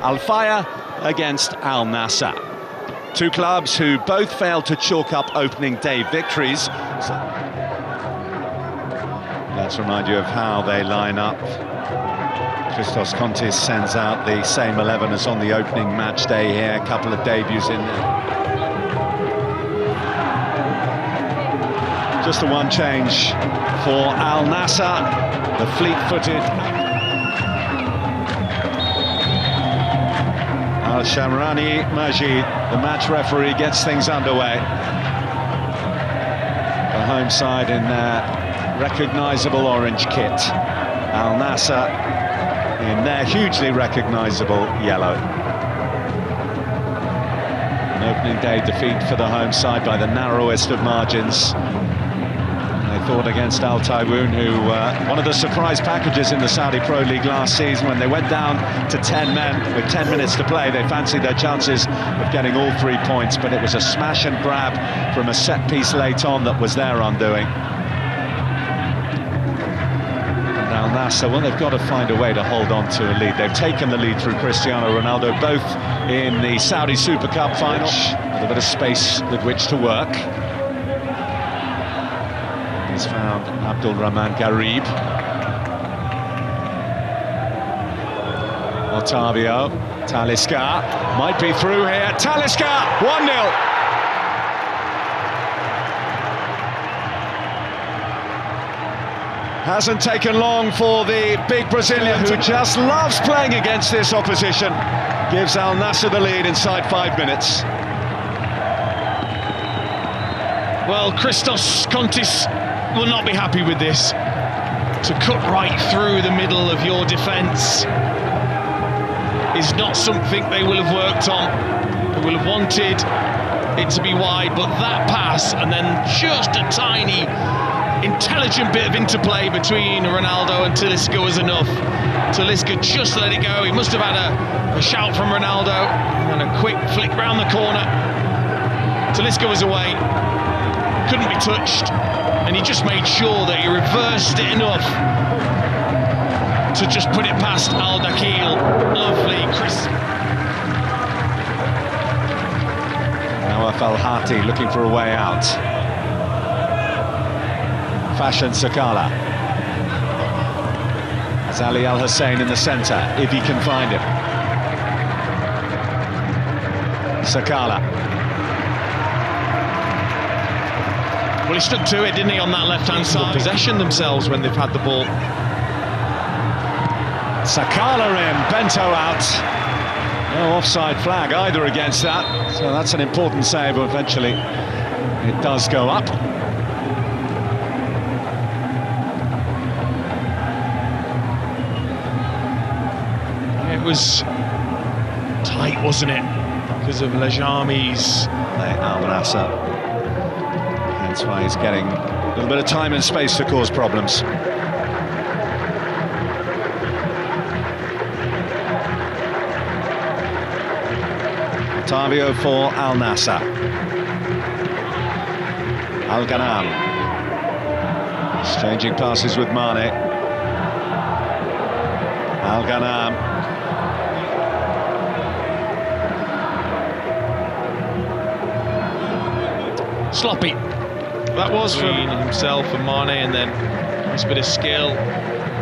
feiha against Al Nassr. Two clubs who both failed to chalk up opening day victories. So let's remind you of how they line up. Christos Contis sends out the same 11 as on the opening match day here. A couple of debuts in there. Just the one change for Al Nassr, the fleet-footed Al-Shamrani Majid, the match referee, gets things underway. The home side in their recognisable orange kit. Al Nassr in their hugely recognisable yellow. An opening day defeat for the home side by the narrowest of margins. They thought against Al Taiwoon, who one of the surprise packages in the Saudi Pro League last season, when they went down to 10 men with 10 minutes to play, they fancied their chances of getting all 3 points, but it was a smash and grab from a set piece late on that was their undoing. And Al Nassr, well, they've got to find a way to hold on to a lead. They've taken the lead through Cristiano Ronaldo, both in the Saudi Super Cup final, with a bit of space with which to work. He's found Abdul Rahman Garib. Otavio, Talisca, might be through here. Talisca, 1-0. Hasn't taken long for the big Brazilian, who just loves playing against this opposition. Gives Al Nassr the lead inside 5 minutes. Well, Christos Contis will not be happy with this. To cut right through the middle of your defence is not something they will have worked on. They will have wanted it to be wide, but that pass and then just a tiny, intelligent bit of interplay between Ronaldo and Talisca was enough. Talisca just let it go. He must have had a shout from Ronaldo and a quick flick round the corner. Talisca was away, couldn't be touched, and he just made sure that he reversed it enough to just put it past Al-Dakil. Lovely, Chris. Now Al-Hati looking for a way out. Fashion Sakala. As Ali Al Hussein in the centre, if he can find him. Sakala. Well, he stuck to it, didn't he, on that left-hand side? Possession themselves when they've had the ball. Sakala in, Bento out. No offside flag either against that. So that's an important save, but eventually it does go up. It was tight, wasn't it? Because of Lejami's... Al Nassr. That's why he's getting a little bit of time and space to cause problems. Otavio for Al Nassr. Al Ghanam. Exchanging passes with Mane. Al Ghanam. Sloppy. That was from himself and Mane, and then nice bit of skill,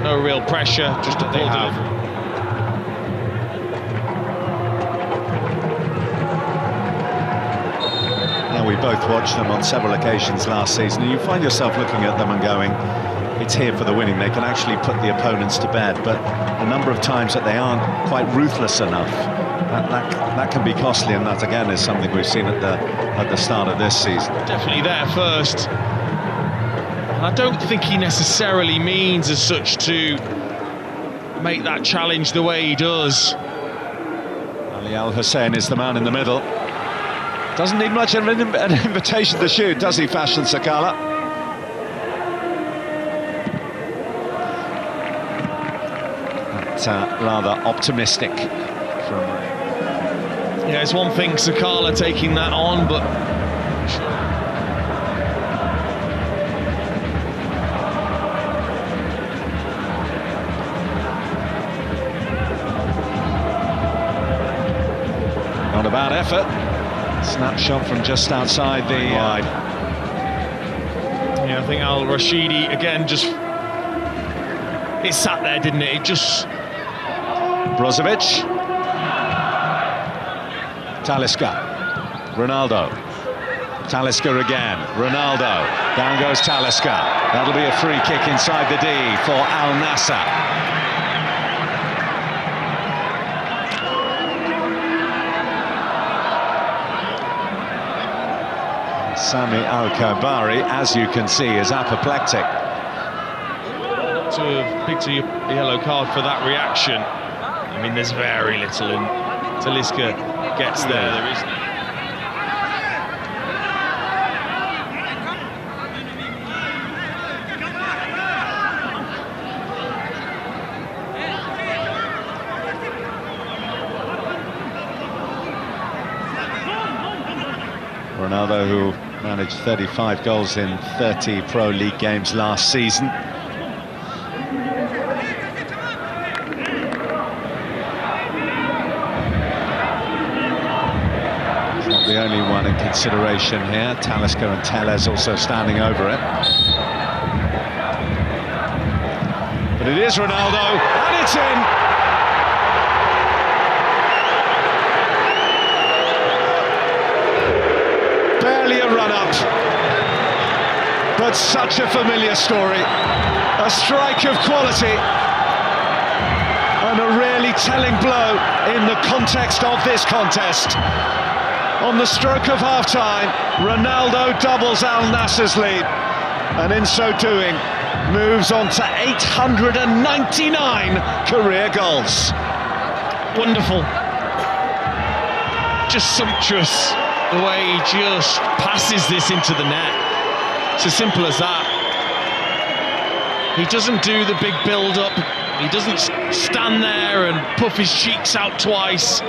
no real pressure, just a pull. Now, we both watched them on several occasions last season, and you find yourself looking at them and going, it's here for the winning. They can actually put the opponents to bed, but a number of times that they aren't quite ruthless enough, that can be costly, and that again is something we've seen at the start of this season. Definitely there first. And I don't think he necessarily means as such to make that challenge the way he does. Ali Al Hussein is the man in the middle. Doesn't need much of an invitation to shoot, does he, Fashion Sakala? That's rather optimistic from... Yeah, it's one thing Sakala taking that on, but... about effort. Snapshot from just outside the... Yeah, I think Al-Rashidi, again, just... It sat there, didn't it? It just... Brozovic. Talisca. Ronaldo. Talisca again. Ronaldo. Down goes Talisca. That'll be a free kick inside the D for Al Nassr. Sami Al-Kabari, as you can see, is apoplectic. To have picked a yellow card for that reaction. I mean, there's very little, and Talisca gets there. There isn't. Ronaldo, who managed 35 goals in 30 Pro League games last season. He's not the only one in consideration here. Talisca and Tellez also standing over it. But it is Ronaldo, and it's in! Barely a run-up, but such a familiar story. A strike of quality, and a really telling blow in the context of this contest. On the stroke of half-time, Ronaldo doubles Al Nassr's lead, and in so doing, moves on to 899 career goals. Wonderful. Just sumptuous. The way he just passes this into the net. It's as simple as that. He doesn't do the big build-up. He doesn't stand there and puff his cheeks out twice.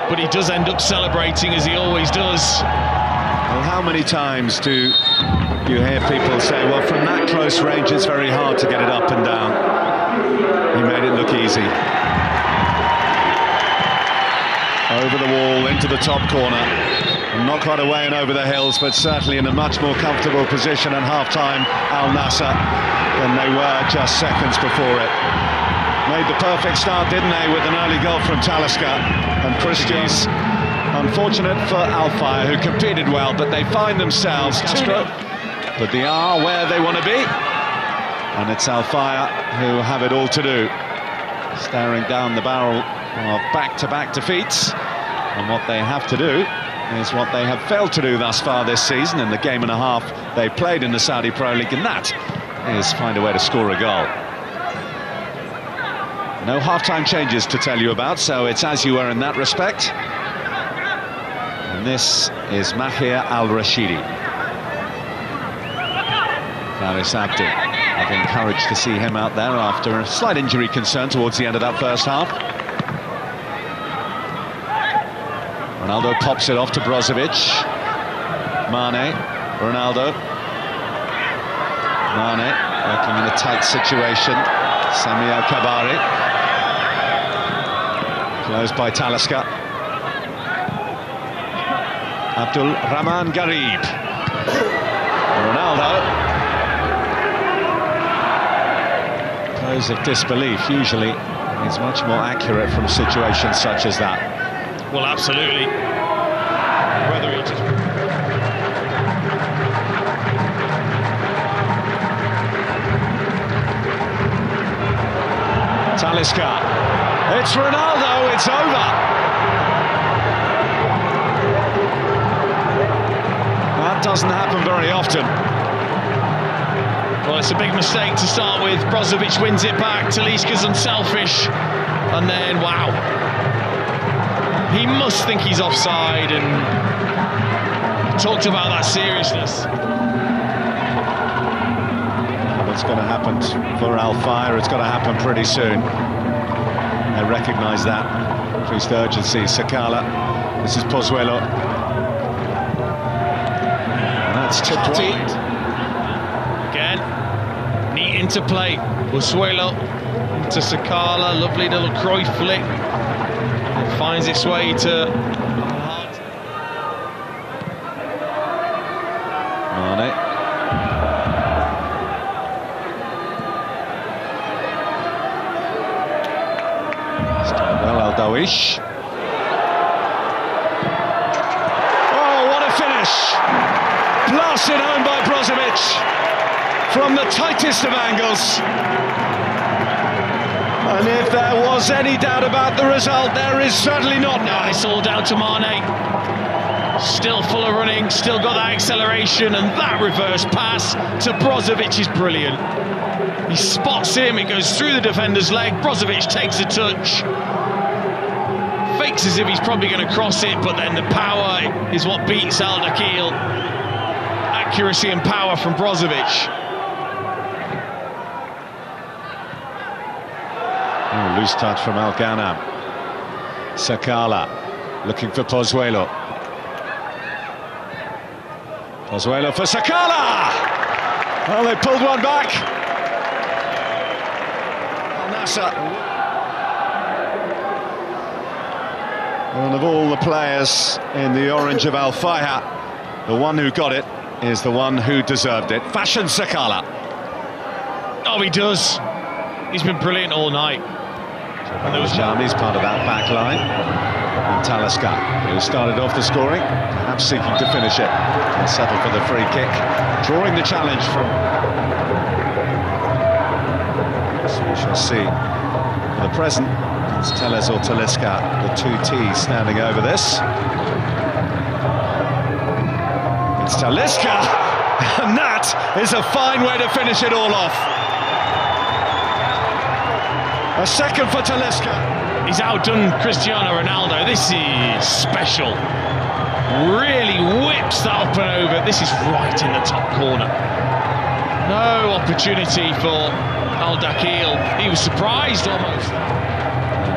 But he does end up celebrating, as he always does. Well, how many times do you hear people say, well, from that close range, it's very hard to get it up and down. He made it look easy. Over the wall, into the top corner, and not quite away and over the hills, but certainly in a much more comfortable position at half-time, Al Nassr, than they were just seconds before it. Made the perfect start, didn't they, with an early goal from Talisca and Christians. Unfortunate for Al Feiha, who competed well, but they find themselves, but they are where they want to be, and it's Al Feiha who have it all to do, staring down the barrel of back-to-back defeats, and what they have to do is what they have failed to do thus far this season in the game and a half they played in the Saudi Pro League, and that is find a way to score a goal. No half-time changes to tell you about, so it's as you were in that respect. And this is Mahir Al-Rashidi. Faris Abdi, I've been encouraged to see him out there after a slight injury concern towards the end of that first half. Ronaldo pops it off to Brozovic. Mane, Ronaldo. Mane working in a tight situation. Sami Al-Kabari. Closed by Talisca. Abdul Rahman Garib. Ronaldo. Pose of disbelief usually is much more accurate from situations such as that. Well, absolutely. Whether he just... Talisca. It's Ronaldo, it's over. That doesn't happen very often. Well, it's a big mistake to start with. Brozovic wins it back, Talisca's unselfish, and then, wow. He must think he's offside, and talked about that seriousness. What's going to happen for Al Feiha? It's got to happen pretty soon. They recognise that. Increased urgency. Sakala. This is Pozuelo. And that's tipped wide. Again, neat interplay. Pozuelo into Sakala. Lovely little Cruyff flick. finds its way to... Mane. Well, Al-Dawish. Oh, what a finish! Blasted home by Brozovic from the tightest of angles. And if there was any doubt about the result, there is certainly not now. It's all down to Mane. Still full of running, still got that acceleration, and that reverse pass to Brozovic is brilliant. He spots him, it goes through the defender's leg, Brozovic takes a touch. Fakes as if he's probably going to cross it, but then the power is what beats Al-Dakhil. Accuracy and power from Brozovic. Oh, loose touch from Al-Ghanam. Sakala looking for Pozuelo. Pozuelo for Sakala! Well, they pulled one back. Nassr. One of all the players in the orange of Feiha, the one who got it is the one who deserved it. Fashion Sakala. Oh, he does. He's been brilliant all night. And there was Jami's part of that back line. And Talisca, who started off the scoring, perhaps seeking to finish it. And settle for the free kick. Drawing the challenge from... So we shall see. For the present, it's Teles or Talisca, the two T's standing over this. It's Talisca, and that is a fine way to finish it all off. A second for Talisca. He's outdone Cristiano Ronaldo. This is special. Really whips that up and over. This is right in the top corner. No opportunity for Al-Dakhil. He was surprised almost.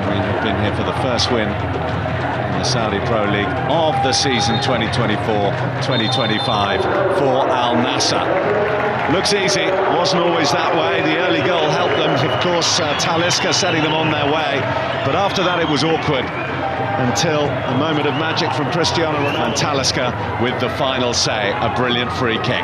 We have been here for the first win in the Saudi Pro League of the season 2024-2025 for Al Nassr. Looks easy, wasn't always that way. The early goal helped them, of course, Talisca setting them on their way. But after that it was awkward until a moment of magic from Cristiano Ronaldo. And Talisca with the final say, a brilliant free kick.